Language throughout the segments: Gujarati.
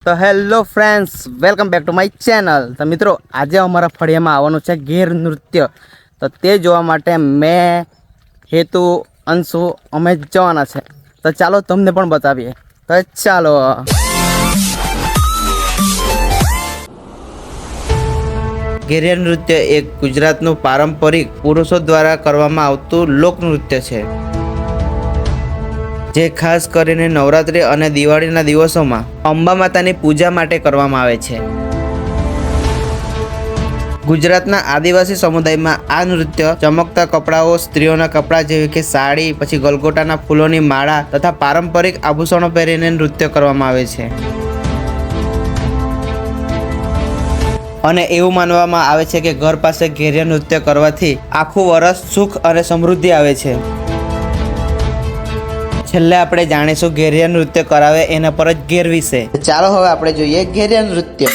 तो hello friends, welcome back to my channel. तो मित्रों, आज अमरा फड़िया में आवવાનું છે ગેર નૃત્ય। તો તે જોવા માટે મેં હેતુ અંશુ અમે જવાના છે। તો ચાલો તમને પણ બતાવીએ। તો ચાલો। ગેર નૃત્ય એક ગુજરાતનું પારંપરિક પુરુષો દ્વારા કરવામાં આવતું લોક નૃત્ય છે, જે ખાસ કરીને નવરાત્રિ અને દિવાળીના દિવસોમાં અંબા માતાની પૂજા માટે કરવામાં આવે છે। ગુજરાતના આદિવાસી સમુદાયમાં આ નૃત્ય ચમકતા કપડાઓ, સ્ત્રીઓના કપડાં જેવી કે સાડી, પછી ગલગોટાના ફૂલોની માળા તથા પારંપરિક આભૂષણો પહેરીને નૃત્ય કરવામાં આવે છે। અને એવું માનવામાં આવે છે કે ઘર પાસે ઘેરિયા નૃત્ય કરવાથી આખું વર્ષ સુખ અને સમૃદ્ધિ આવે છે। છેલ્લે આપણે જાણીશું ઘેરિયા નૃત્ય કરાવે એના પર જ ઘેર વિશે। ચાલો હવે આપણે જોઈએ ઘેરિયા નૃત્ય।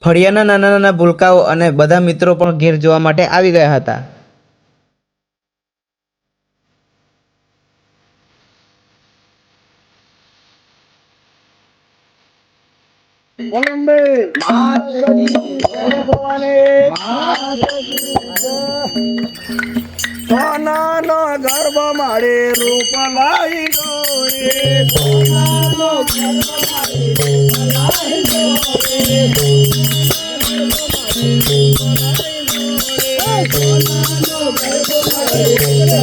ફળિયાના નાના નાના ભૂલકાઓ અને બધા મિત્રો પણ ઘેર જોવા માટે આવી ગયા હતા। સોનાનો ગર્ભ મારે રૂપ લાઈ ગોરે, સોનાનો ગર્ભ મારે રૂપ લાઈ ગોરે, સોનાનો ગર્ભ મારે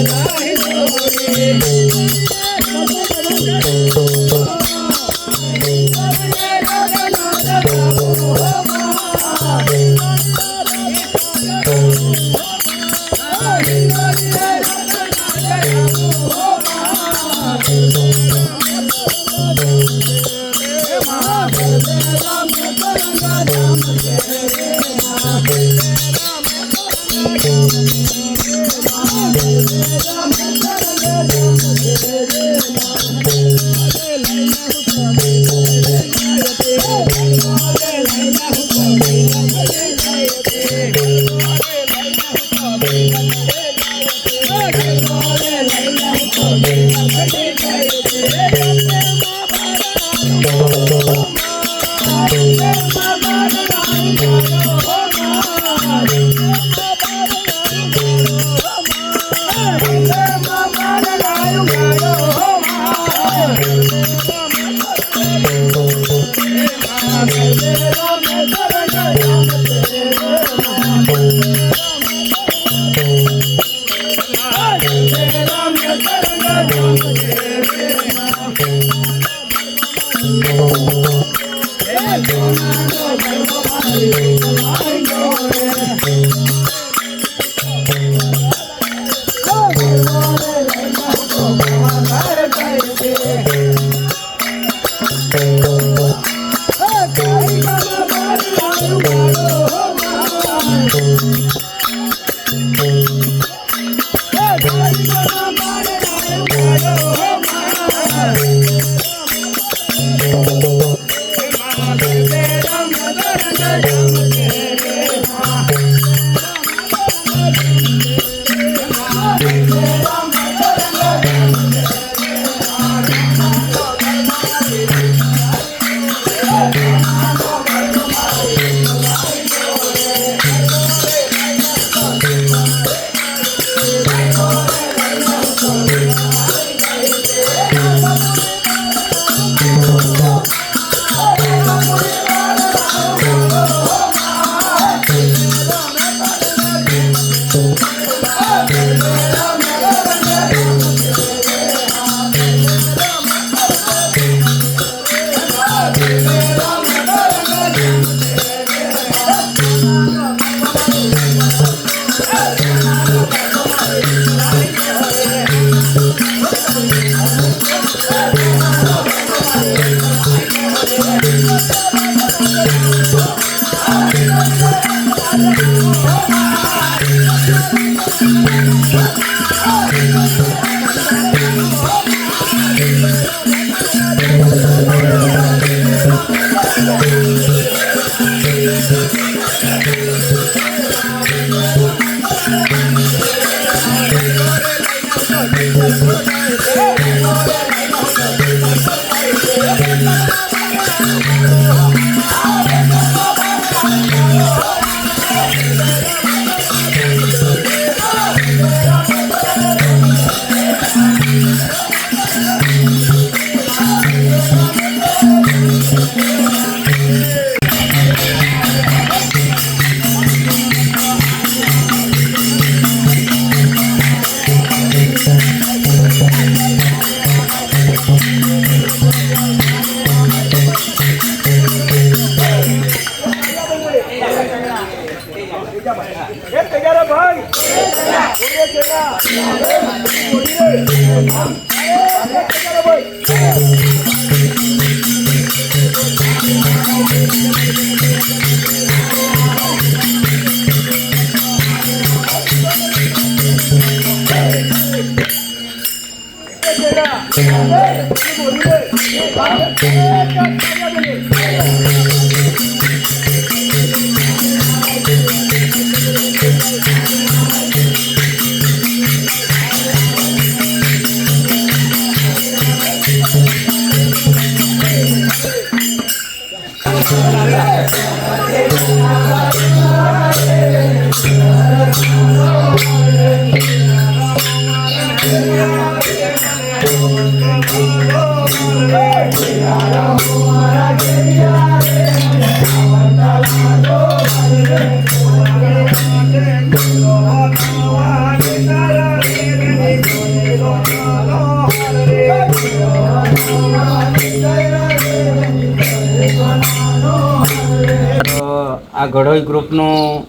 આ ઘડોઈ ગ્રુપનું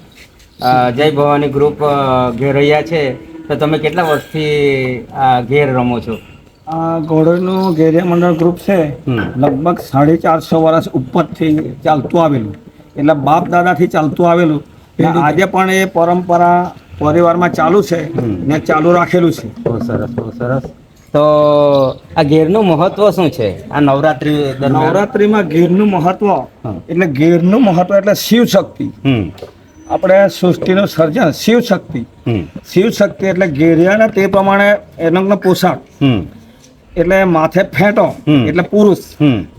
જય ભવાની ગ્રુપ ઘેર રહ્યા છે, તો તમે કેટલા વર્ષથી આ ઘેર રમો છો? આ ઘોડોઈનું ઘેરિયા મંડળ ગ્રુપ છે લગભગ 450 વર્ષ ઉપરથી ચાલતું આવેલું, એટલે બાપ દાદાથી ચાલતું આવેલું. આજે પણ એ પરંપરા પરિવારમાં ચાલુ છે ને ચાલુ રાખેલું છે. બહુ સરસ, બહુ સરસ. તો આ ઘેરનું મહત્વ શું છે આ નવરાત્રી દરમિયાન? નવરાત્રીમાં ઘેરનું મહત્વ એટલે ઘેરનું મહત્વ એટલે શિવ શક્તિ. આપણે સૃષ્ટિનું સર્જન શિવ શક્તિ. શિવ શક્તિ એટલે ઘેરિયાને તે પ્રમાણે એનો પોશાક એટલે માથે ફેંટો એટલે પુરુષ,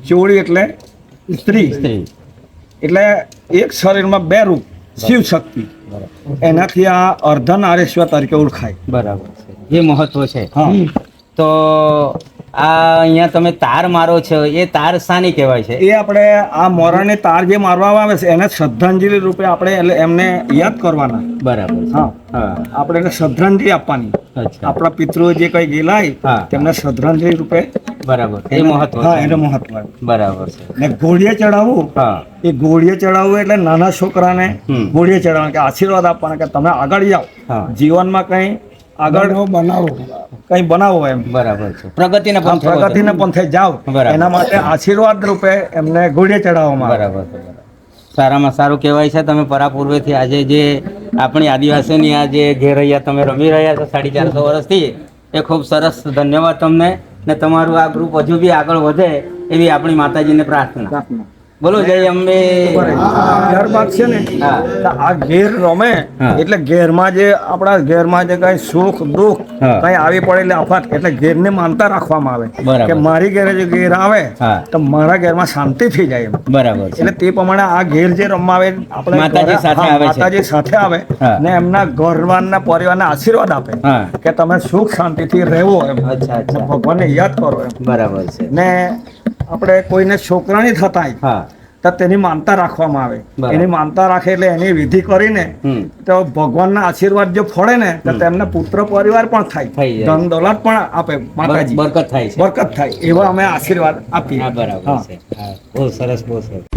ચોળી એટલે સ્ત્રી, એટલે એક શરીરમાં બે રૂપ શિવ શક્તિ. એનાથી આ અર્ધનારેશ્વર તરીકે ઓળખાય. બરાબર છે, એ મહત્વ છે. હા. તો આ અહીંયા તમે તાર મારો છો, એ તાર શાની કહેવાય છે? એ આપણે આ મોરાની તાર જે મારવામાં આવે છે એને શ્રદ્ધાંજલિ રૂપે આપણે એટલે એમને યાદ કરવાના. બરાબર. હા, હા, આપણે એને શ્રદ્ધાંજલિ આપવાની. અચ્છા, આપણા પિતૃઓ જે કઈ ગયેલા તેમને શ્રદ્ધાંજલિ રૂપે. બરાબર, એ મહત્વ. હા, એનું મહત્વ. બરાબર છે. ને ઘોડીએ ચડાવવું, હા, એ ઘોડીએ ચડાવવું એટલે નાના છોકરાને ઘોડીએ ચડાવવા કે આશીર્વાદ આપવાના કે તમે આગળ જાઓ, જીવનમાં કઈ આગળ બનાવો, કઈ બનાવો એમ. બરાબર છે, પ્રગતિના પંથે જાઓ, એના માટે આશીર્વાદ રૂપે એમને ઘોડીએ ચડાવવામાં. બરાબર છે. સારામાં સારું કહેવાય છે. તમે પરાપૂર્વેથી આજે જે આપણી આદિવાસીની આ જે ઘેર રહ્યા તમે રમી રહ્યા છો 450 વર્ષથી, એ ખૂબ સરસ. ધન્યવાદ તમને, ને તમારું આ ગ્રુપ હજુ બી આગળ વધે એવી આપણી માતાજીને પ્રાર્થના. બોલો જય અંબે. ત્યારબાદ છે ને હા. તો આ ઘેર રમે હા. એટલે ઘેરમાં જે આપણા ઘરમાં જે કઈ સુખ દુઃખ હા. કઈ આવી પડેલી આફત એટલે ઘેરને માનતા રાખવામાં આવે બરાબર. કે મારી ઘેરે જે ઘેર આવે હા. તો મારા ઘરમાં શાંતિ થઈ જાય એમ. બરાબર છે. એટલે તે પ્રમાણે આ ઘેર જે રમાવે આપણે માતાજી ઘરે- સાથે હા, આવે છે. માતાજી સાથે આવે હા. ને એમના ઘરવાના પરિવારના આશીર્વાદ આપે હા. કે તમે સુખ શાંતિથી રહેવો એમ અચ્છા, અચ્છા. ભગવાનને યાદ કરો એમ. બરાબર છે. ને આપણે કોઈને છોકરા નહીં થતા હા. તો તેની માનતા રાખવામાં આવે. બરાબર. એની માનતા રાખે એટલે એની વિધિ કરીને હમ. તો ભગવાનના આશીર્વાદ જો ફળે ને તો તેમને પુત્ર પરિવાર પણ થઈ થાય, જાય. ધન દોલત પણ આપે માતાજી, બરકત થાય છે. બરકત થાય એવા અમે આશીર્વાદ આપીએ. હા, બરાબર હા. છે. હા, બહુ સરસ, બહુ સરસ.